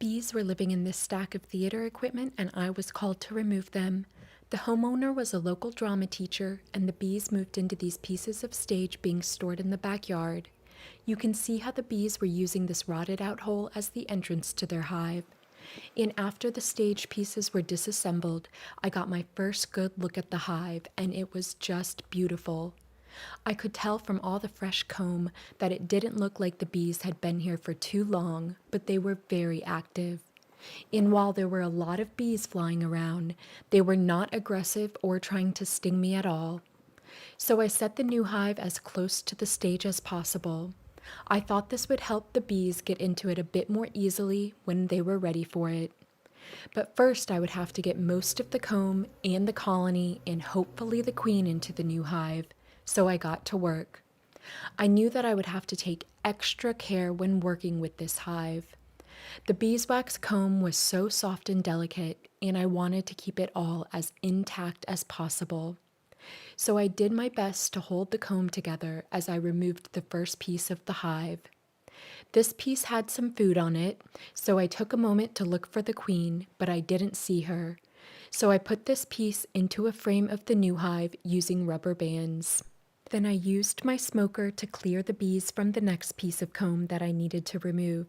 Bees were living in this stack of theater equipment, and I was called to remove them. The homeowner was a local drama teacher, and the bees moved into these pieces of stage being stored in the backyard. You can see how the bees were using this rotted out hole as the entrance to their hive. And after the stage pieces were disassembled, I got my first good look at the hive, and it was just beautiful. I could tell from all the fresh comb that it didn't look like the bees had been here for too long, but they were very active. And while there were a lot of bees flying around, they were not aggressive or trying to sting me at all. So I set the new hive as close to the stage as possible. I thought this would help the bees get into it a bit more easily when they were ready for it. But first, I would have to get most of the comb and the colony and hopefully the queen into the new hive, so I got to work. I knew that I would have to take extra care when working with this hive. The beeswax comb was so soft and delicate, and I wanted to keep it all as intact as possible. So I did my best to hold the comb together as I removed the first piece of the hive. This piece had some food on it, so I took a moment to look for the queen, but I didn't see her. So I put this piece into a frame of the new hive using rubber bands. Then I used my smoker to clear the bees from the next piece of comb that I needed to remove.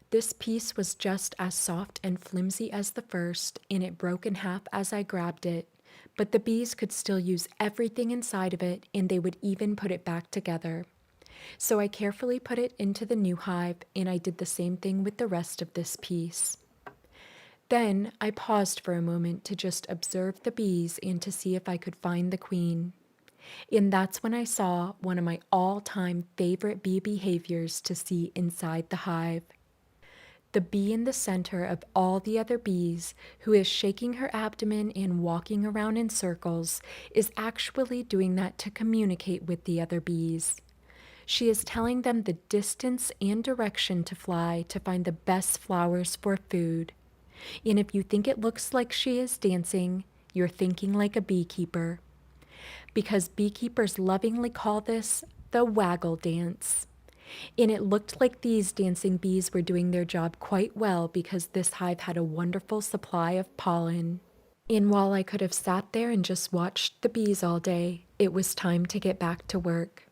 This piece was just as soft and flimsy as the first, and it broke in half as I grabbed it. But the bees could still use everything inside of it, and they would even put it back together. So I carefully put it into the new hive, and I did the same thing with the rest of this piece. Then I paused for a moment to just observe the bees and to see if I could find the queen. And that's when I saw one of my all-time favorite bee behaviors to see inside the hive. The bee in the center of all the other bees, who is shaking her abdomen and walking around in circles, is actually doing that to communicate with the other bees. She is telling them the distance and direction to fly to find the best flowers for food. And if you think it looks like she is dancing, you're thinking like a beekeeper, because beekeepers lovingly call this the waggle dance. And it looked like these dancing bees were doing their job quite well because this hive had a wonderful supply of pollen. And while I could have sat there and just watched the bees all day, it was time to get back to work.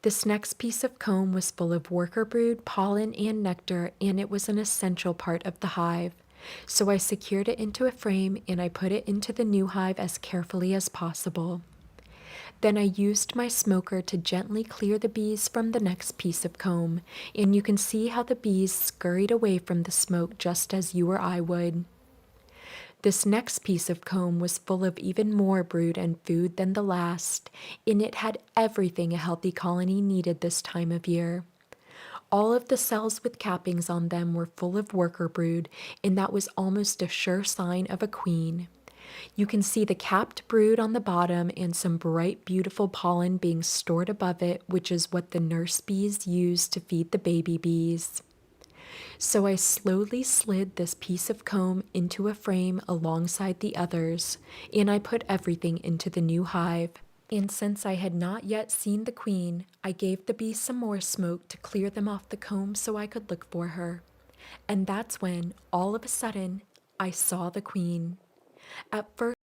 This next piece of comb was full of worker brood, pollen, and nectar, and it was an essential part of the hive. So I secured it into a frame and I put it into the new hive as carefully as possible. Then I used my smoker to gently clear the bees from the next piece of comb, and you can see how the bees scurried away from the smoke just as you or I would. This next piece of comb was full of even more brood and food than the last, and it had everything a healthy colony needed this time of year. All of the cells with cappings on them were full of worker brood, and that was almost a sure sign of a queen. You can see the capped brood on the bottom and some bright, beautiful pollen being stored above it, which is what the nurse bees use to feed the baby bees. So I slowly slid this piece of comb into a frame alongside the others, and I put everything into the new hive. And since I had not yet seen the queen, I gave the bees some more smoke to clear them off the comb so I could look for her. And that's when, all of a sudden, I saw the queen. At first,